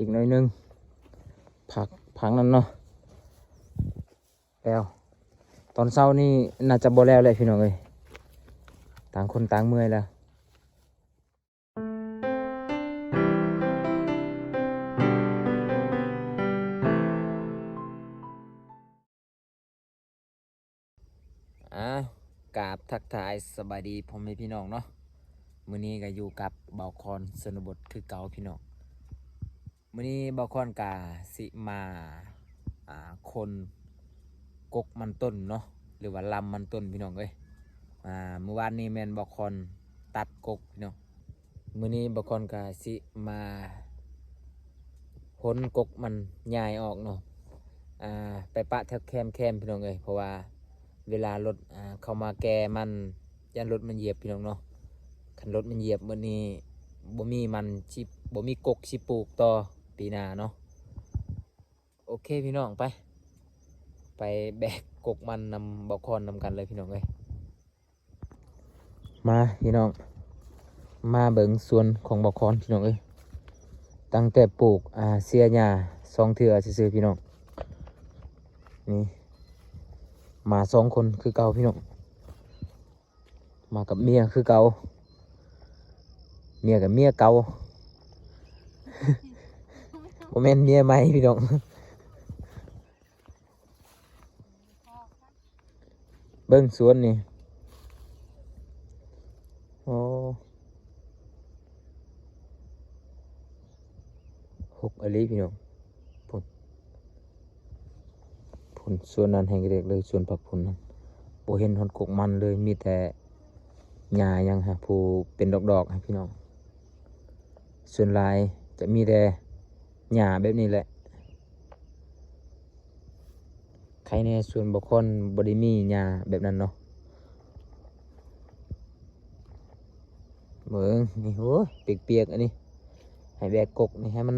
อีกหน่อยนึงผักนั่นเนาะแล้วตอนเช้านี่น่าจะบ่แล้วเลยพี่น้องเอ้ยต่างคนต่างเมื่อยแล้วกราบทักทายสบายดีพ่อแม่พี่น้องเนาะมื้อนี้ก็อยู่กับเบาคอนชนบทคือเก่าพี่น้องมื้อนี้เบาคอนกาสิมาคนกกมันต้นเนาะหรือว่าลำมันต้นพี่น้องเอ้ยเมื่อวานนี้แม่นเบาคอนตัดกกพี่น้องมื้อนี้เบาคอนกาสิมาพ้นกกมันใหญ่ออกเนาะไปปะแถวแคมพี่น้องเอ้ยเพราะว่าเวลารถเข้ามาแกมันยันรถมันเหยียบพี่น้องเนาะคันรถมันเหยียบมื้อนี้บ่มีมันสิบ่มีกกสิปลูกต่อปีหน้าเนาะโอเคพี่น้องไปแบกกกมันนำเบาคอนนำกันเลยพี่น้องเอ้ยมาพี่น้องมาเบิ่งสวนของเบาคอนพี่น้องเอ้ยตั้งแต่ปลูกเสียหญ้า2 เทื่อซื่อๆพี่น้องนี่มา2 คนคือเก่าพี่น้องมากับเมียคือเก่าเมียกับเมียเก่า บ่แม่นเมียใหม่พี่น้องเบิ่งสวนนี่โอ้หกอลีพี่น้องผลสวนนั้นแห่งเล็กเลยสวนผักผลนั้นบ่เห็นฮอดกกมันเลยมีแต่หญ้ายังฮะผู้เป็นดอกๆให้พี่น้องส่วนหลายจะมีแต่หญ้าแบบนี้แหละใครในส่วนบุคคลบ่ได้มีหญ้าแบบนั้นเนาะเบิ่งนี่โอ้ยเปียกๆอันนี้ให้แบกกกนี่ให้มัน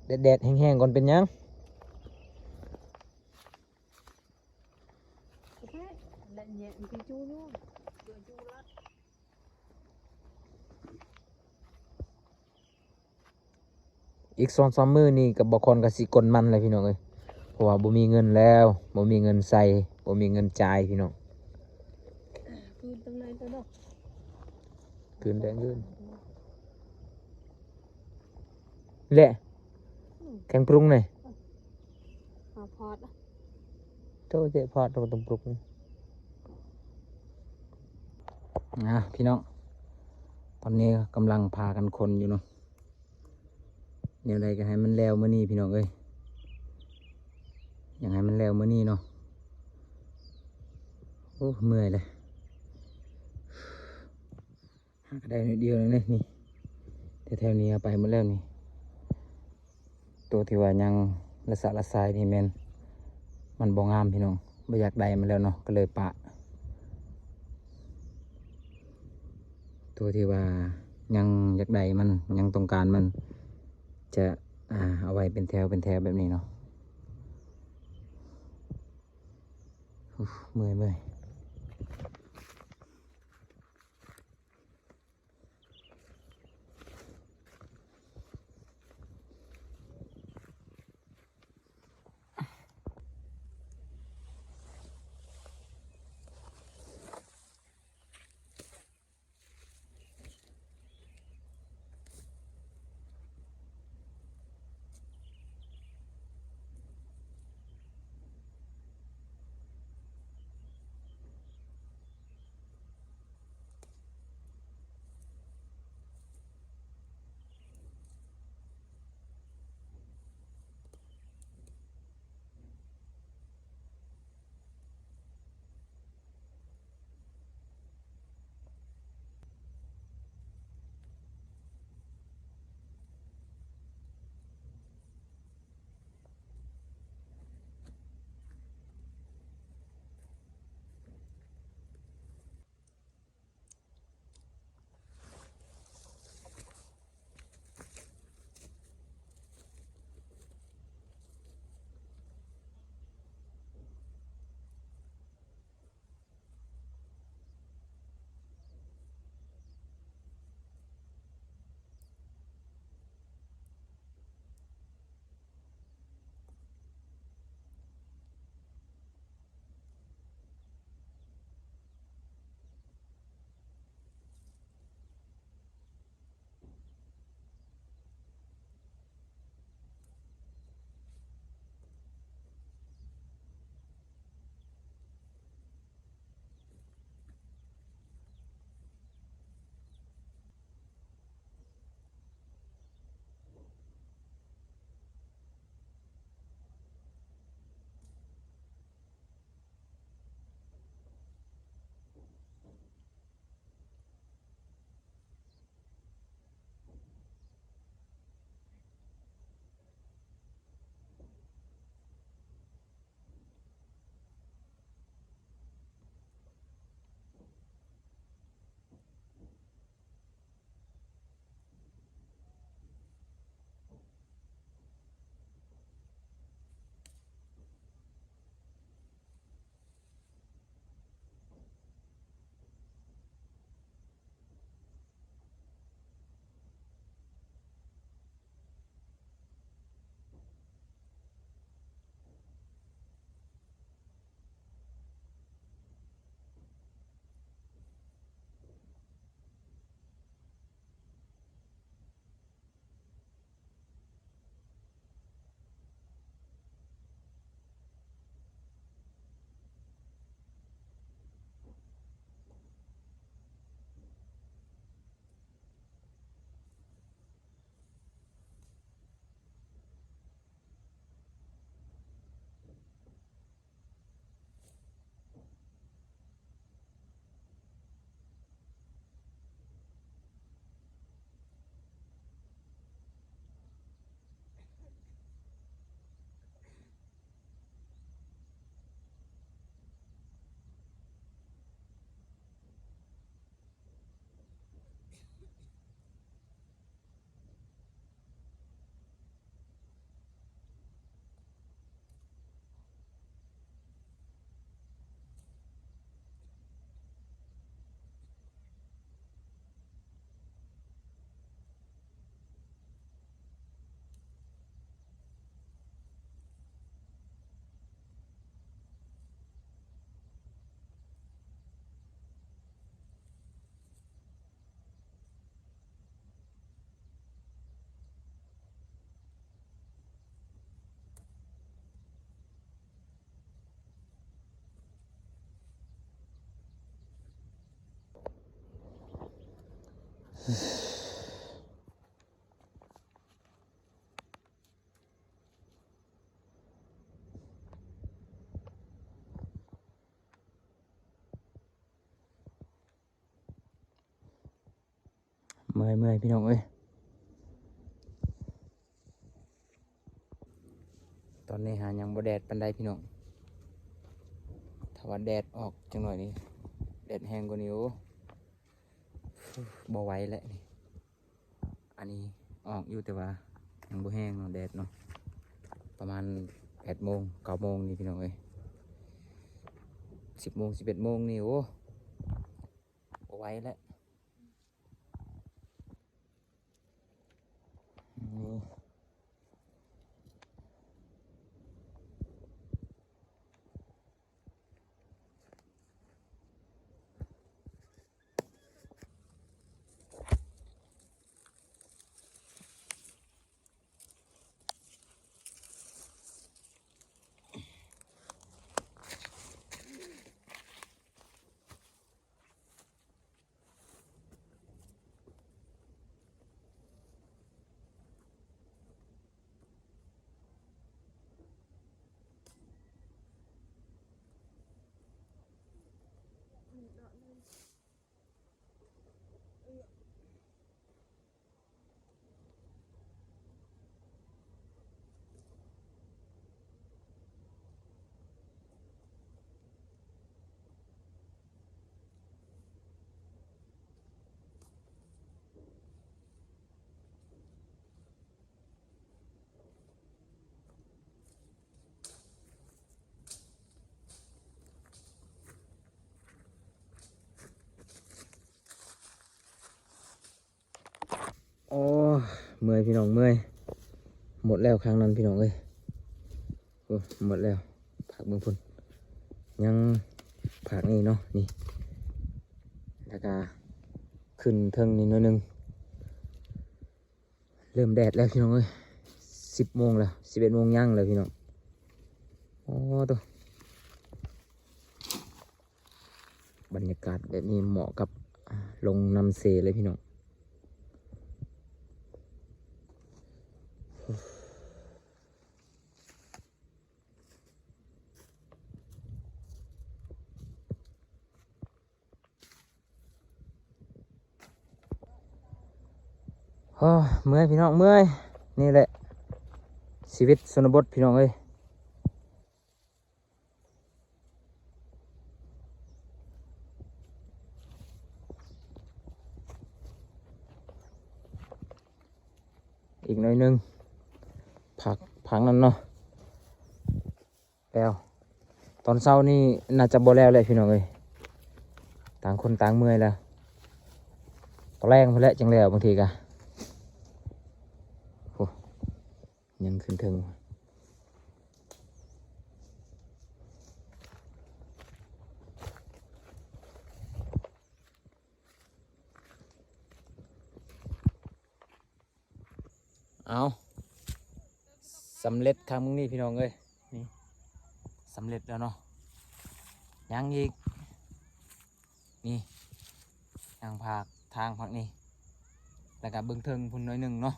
แดดๆแห้งๆก่อนเป็นหยังอีก2-3 มื้อนี่กับบุคคลก็สิกลมันเลยพี่น้องเอ้ยเพราะว่าบ่มีเงินแล้วบ่มีเงินใส่บ่มีเงินจ่ายพี่น้องคืนตรงไหนตัวดอกคืนแดงคืนแหละแข็งปรุงเลยพอดโตเจพอดตรงปรุงพี่น้องตอนนี้กำลังพากันคนอยู่เนาะแนวใดก็ให้มันแล้วมื้อนี้พี่น้องเอ้ยอย่างให้มันแล้วมื้อนี้เนาะโอ้เมื่อยเลยหากได้นิดเดียวเลยนี่แถวๆนี้เอาไปหมดแล้วนี่ตัวที่ว่ายังละสะละสายนี่แม่นมันบ่งามพี่น้องบ่อยากได้มันแล้วเนาะก็เลยปะตัวที่ว่ายังอยากได้มันยังต้องการมันจะเอาไว้เป็นแถวแบบนี้เนาะเมื่อย เมื่อยพี่น้องเอ้ยตอนนี้หายังบ่แดดปานใดพี่น้องถ้าว่าแดดออกจังหน่อยนี่แดดแห้งกว่านี้โอ้บ่ไหวแล้วนี่อันนี้ออกอยู่แต่ว่ายังบ่แห้งเนาะแดดเนาะประมาณ8 โมง 9 โมงนี่พี่น้องเอ้ย10 โมง 11 โมงนี่โอ้บ่ไหวแล้วโอ้เมื่อยพี่น้องเมื่อยหมดแล้วครั้งนั้นพี่น้องเอ้ยโอ้หมดแล้วผักเบิ่งพุ่นยังผักนี่เนาะนี่แล้วก็ขึ้นเทิงนี่น้อยนึงเริ่มแดดแล้วพี่น้องเอ้ย10 โมงแล้ว11 โมงย่างแล้วพี่น้องโอ้ตัวบรรยากาศแบบนี้เหมาะกับลงน้ำเซเลยพี่น้องโอ้เมื่อยพี่น้องเมื่อยนี่แหละชีวิตชนบทพี่น้องเอ้ยอีกหน่อยนึงผักนั้นเนาะแล้วตอนเช้านี่น่าจะบ่แล้วเลยพี่น้องเอ้ยต่างคนต่างเมื่อยแล้วตอนแรกพอแล้วจังแล้วบางทีกะโอ้ยังขึ้นถึงเอาสำเร็จครั้งนี้พี่น้องเอ้ยนี่สำเร็จแล้วเนาะยังอีกนี่ทางผักนี่แล้วก็เบิ่งเทิงพุ่นน้อยนึงเนาะ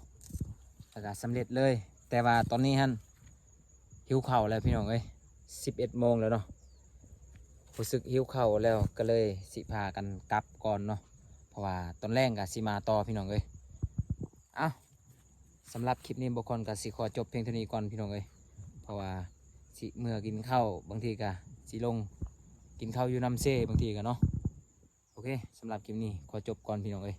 แล้วก็สำเร็จเลยแต่ว่าตอนนี้ฮั่นหิวข้าวแล้วพี่น้องเอ้ย11 โมงแล้วเนาะรู้สึกหิวข้าวแล้วก็เลยสิพากันกลับก่อนเนาะเพราะว่าตอนแรกก็สิมาต่อพี่น้องเอ้ยเอ้าสำหรับคลิปนี้บุคคลก็สิขอจบเพียงเท่านี้ก่อนพี่น้องเอ้ยเพราะว่าสิเมื่อกินข้าวบางทีก็สิลงกินข้าวอยู่น้ำเซ่บางทีก็เนาะโอเคสำหรับคลิปนี้ขอจบก่อนพี่น้องเอ้ย